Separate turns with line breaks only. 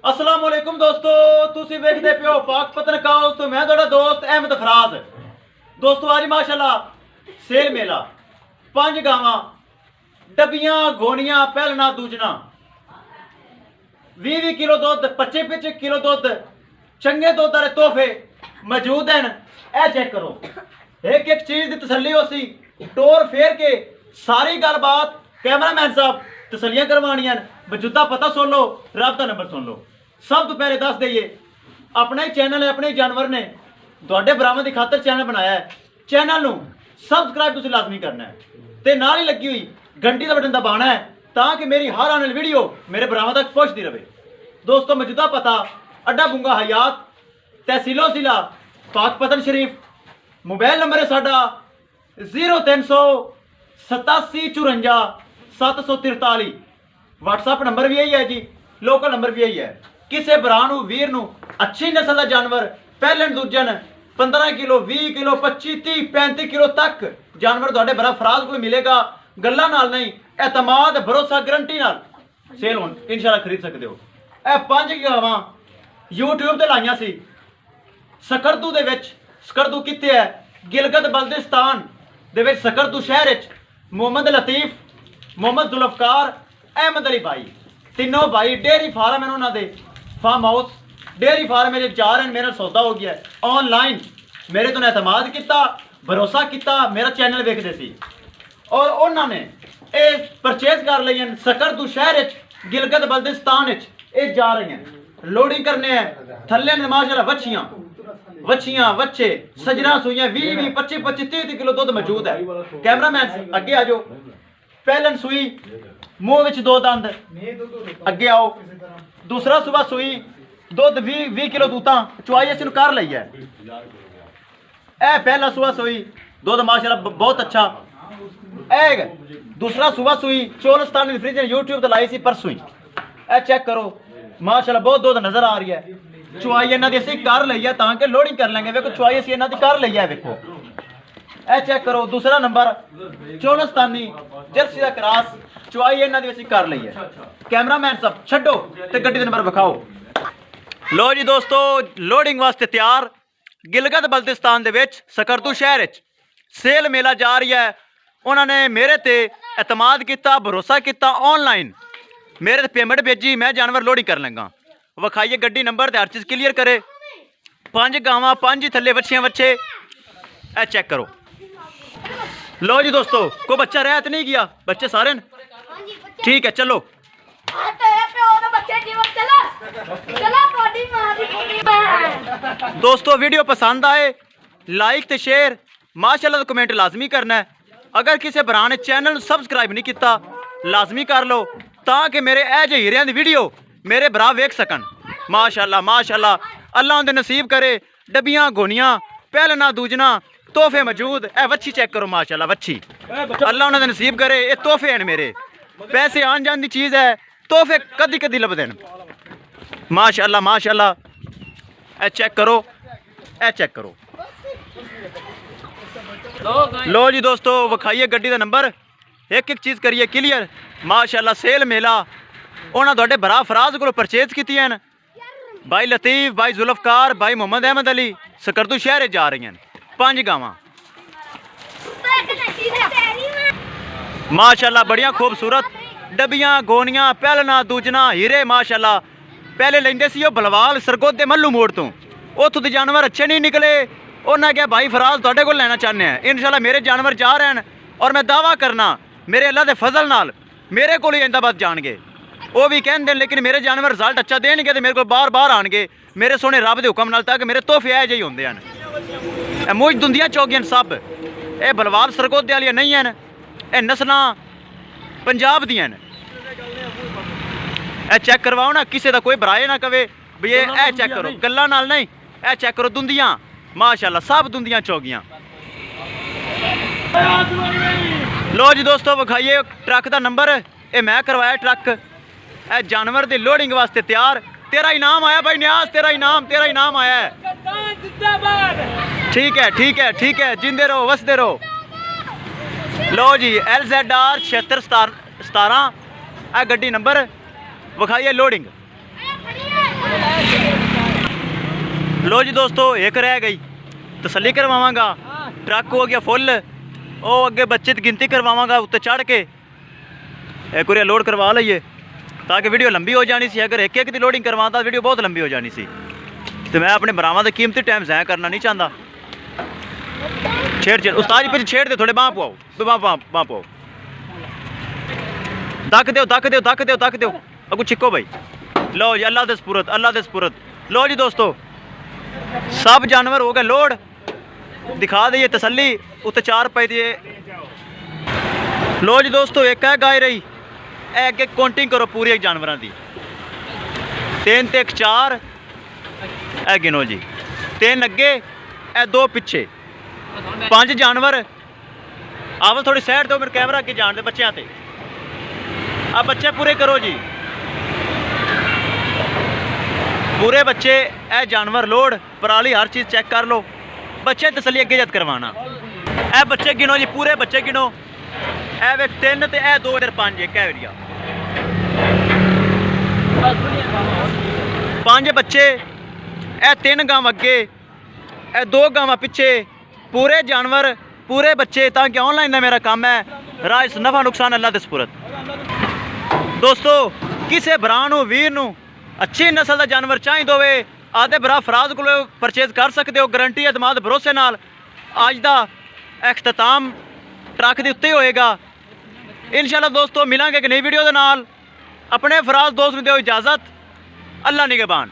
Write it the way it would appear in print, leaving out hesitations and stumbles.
अस्सलाम वालेकुम दोस्तों, तुसी वेखदे पियो पाक पतनकाउस तो मैं तुहाडा दोस्त अहमद फराज। दोस्तों आज माशाल्लाह सेल मेला 5 गावां डबियां गोनियां पहलना दूजना 20 किलो दुध 25 किलो दुध चंगे दुध वाले तोहफे मौजूद हैं। ए चेक करो, एक एक चीज की तसल्ली होसी टोर फेर के सारी गलबात कैमरामैन साहब तसलियां करवानियां। मौजूदा पता सुन लो, राबता नंबर सुन लो। सब तो पहले दस दईए अपना ही चैनल है, अपने ही जानवर ने तुहाडे बरामद की खातर चैनल बनाया है। चैनल नूं सबसक्राइब तुसीं लाजमी करना है ते नाल ही लगी हुई घंटी का बटन दबाना है ताकि मेरी हर आने वाली वीडियो मेरे बरामद तक पहुंचती रहे। दोस्तों मौजूदा पता अड्डा बुंगा हयात तहसीलो जिला पाकपतन शरीफ। मोबाइल नंबर है साडा 0387 व्हाट्सएप नंबर भी यही है जी, लोकल नंबर भी यही है। किसी भरा वीर नूं अच्छी नस्ल का जानवर पहलन दूजन 15 किलो 20 किलो 25 30 35 किलो तक जानवर तुहाडे भरा फराज को मिलेगा। गल्लां नाल नहीं, एतमाद भरोसा गारंटी नाल सेल होण इंशाल्लाह खरीद सकते हो। ए 5 गावां यूट्यूब ते लाइयां सी सकरदू दे विच। सकरदू कित्थे है? गिलगित बल्तिस्तान दे विच सकरदू शहर विच मोहम्मद लतीफ, मोहम्मद जुल्फकार, अहमद अली भाई तीनों भाई डेयरी फार्म है उन्होंने फार्म हाउस डेयरी फार्म मेरे जा रहे हैं। मेरा सौदा हो गया ऑनलाइन, मेरे तो एतमाद किया भरोसा किया, मेरा चैनल वेखते सी और उन्होंने ये परचेज कर ली हैं। सकरदू शहर गिलगित बल्तिस्तान ये जा रही हैं लोडिंग करने हैं। थले ने माशाल्लाह वच्छियां वच्छियां वच्छे सजरा सुइयां 20 20 25 25 30 किलो दुध मौजूद है। कैमरामैन अगे आ जाओ। पहलन सुई मुंह विच 2 दंद, अगे आओ। दूसरा सुबह सुई दुध 20 किलो दूता चुआई असीं कर लई है। ए पहला सुबह सुई दुध माशाल्लाह बहुत अच्छा। ए दूसरा सुबह सुई चोलस्तानी फ्रिज यूट्यूब ते लाई सी परसों ही। ए चेक करो माशाल्लाह बहुत दुध नजर आ रही है। चुआई इन्हां दी असीं कर लई है ताकि लोडिंग कर लेंगे। वेखो चुआई असीं इन्हां दी कर लई है। वेखो ए चेक करो दूसरा नंबर चोलस्तानी जर्सी का क्रॉस चुआई इन्हां दी असीं कर लई है। कैमरामैन साहब छड्डो ते गड्डी दे नंबर विखाओ। लो जी दोस्तों लोडिंग वास्ते तैयार गिलगित बल्तिस्तान दे विच सकरदू शहर विच सेल मेला जा रही है। उन्होंने मेरे ते एतमाद किया भरोसा किया ऑनलाइन मेरे ते पेमेंट भेजी, मैं जानवर लोडिंग कर लगा। विखाइए गड्डी नंबर ते हर चीज़ क्लीयर करे। 5 गावां 5 ही थले वच्छियां वच्छे। ए चेक करो। लो जी दोस्तों कोई बच्चा रह तो नहीं गया? बच्चे सारे ठीक है चलो। दोस्तों वीडियो पसंद आए लाइक ते शेयर माशाल्लाह तो कमेंट लाजमी करना है। अगर किसी भरा ने चैनल सबसक्राइब नहीं किया लाजमी कर लो ताकि मेरे ए जे हीरियां दी वीडियो मेरे भरा वेख सकन। माशाल्लाह माशाल्लाह अल्लाह उन्हें नसीब करे डबियां गोनियां पहलना दूजना तोहफे मौजूद। ए वच्छी चेक करो माशाल्लाह वच्छी अल्लाह उन्हें नसीब करे। ये तोहफे हैं मेरे, पैसे आन जान दी चीज़ है, तोहफे कदी कदी लभदे न। माशाल्लाह माशाल्लाह ए चेक करो ए चेक करो। लो जी दोस्तों विखाइए गड्डी का नंबर, एक एक चीज़ करिए क्लीयर। माशाल्लाह सेल मेला उन्होंने तुहाडे भरा फराज को परचेज की हैं। भाई लतीफ, भाई जुल्फकार, भाई मोहम्मद अहमद अली सकरदू शहर जा रही हैं। 5 गावां माशाल्लाह बढ़िया खूबसूरत डबियां गोनियां पहलना दूजना हीरे माशाल्लाह। पहले लेंदे सी वो बलवाल सरगोदे मल्लू मोड़ तो, उत्थों के जानवर अच्छे नहीं निकले। उन्हें कहा भाई फराज तुहाडे कोल लेना चाहते हैं। इंशाल्लाह मेरे जानवर जा रहे हैं और मैं दावा करना मेरे अल्लाह के फजल नाल मेरे को ही इंदा बद जाएंगे। वो भी कहते हैं लेकिन मेरे जानवर रिजल्ट अच्छा देंगे तो मेरे को बार बार आएंगे मेरे सोने रब के हुक्म नाल ताकि मेरे तोहफे ऐ जे होंदे हैं। मुझ दुंदियां चौगियां सब ये बलवाल सरगोदे वाली नहीं हैं, ये नस्लां पंजाब दियां न। ए चेक करवाओ ना, किसी का कोई बराए ना कवे भी ये ए चेक करो गल्लां नाल नहीं। ए चेक करो दुंदियां माशाल्लाह सब दुंदियां चौगियां। लो जी दोस्तों विखाइए ट्रक का नंबर, ये मैं करवाया ट्रक ए जानवर की लोडिंग वास्ते तैयार। तेरा इनाम आया भाई न्याज, तेरा इनाम आया है। ठीक है ठीक है ठीक है, जिंदे रहो वसदे रहो। लो जी LZR 7617 आ गड्डी नंबर विखाइए लोडिंग। लो जी दोस्तों, एक रह गई, तसल्ली करवावांगा। ट्रक हो गया फुल, ओ अगे बच्चे की गिनती करवावांगा उत्ते चढ़ के। एक बार लोड करवा लीए ताकि वीडियो लंबी हो जानी सी। अगर एक एक की लोडिंग करवाता वीडियो बहुत लंबी हो जानी सी, तो मैं अपने भरावां दे कीमती टाइम ज़ाया करना नहीं चाहता। छेड़ उस्ताद जी पीछे छेड़ दे, थोड़े बाँह पाओ, बाँह पाओ, दक दो दक दो दक दो दक दो, अगू छिको भाई। लो जी, अल्लाह दे सपुरत, अल्लाह दे सपुरत। लो जी दोस्तों, सब जानवर हो गए लोड, दिखा दईए तसल्ली, उत्ते 4 पे दिए। लो जी दोस्तों, एक है गाय रही, एक एक काउंटिंग करो पूरी एक जानवरों की। 3 ते 1 4, ए गिनो जी, 3 अगे, ए 2 पिछे, 5 जानवर। आवल थोड़ी साइड दो, मेरे कैमरा अगे जान दे बच्चों से। अब बच्चे पूरे करो जी, पूरे बच्चे, ए जानवर लोड, पराली हर चीज़ चेक कर लो, बच्चे तसल्ली अगे जद करवाना। ए बच्चे गिनो जी, पूरे बच्चे गिनो, ए वे 3 ते ए 2 इधर 5, एक एरिया 5 बच्चे, ए 3 गांव अगे, ए 2 गांव पिछे, पूरे जानवर पूरे बच्चे, ताकि ऑनलाइन का मेरा काम है। राज नफा नुकसान अल्लाह दे सपुरत। दोस्तों, किसी भरा वीर नू अच्छी नस्ल का जानवर चाहिए होवे, आदे भरा फराज को परचेज कर सकते हो, गारंटी एतमाद भरोसे नाल। अज का अख्ताम ट्रक के उत्ते होएगा इंशाल्लाह। दोस्तों, मिलांगे एक नई वीडियो के नाल। अपने फराज दोस्त नूं दिओ इजाजत। अल्लाह निगहबान।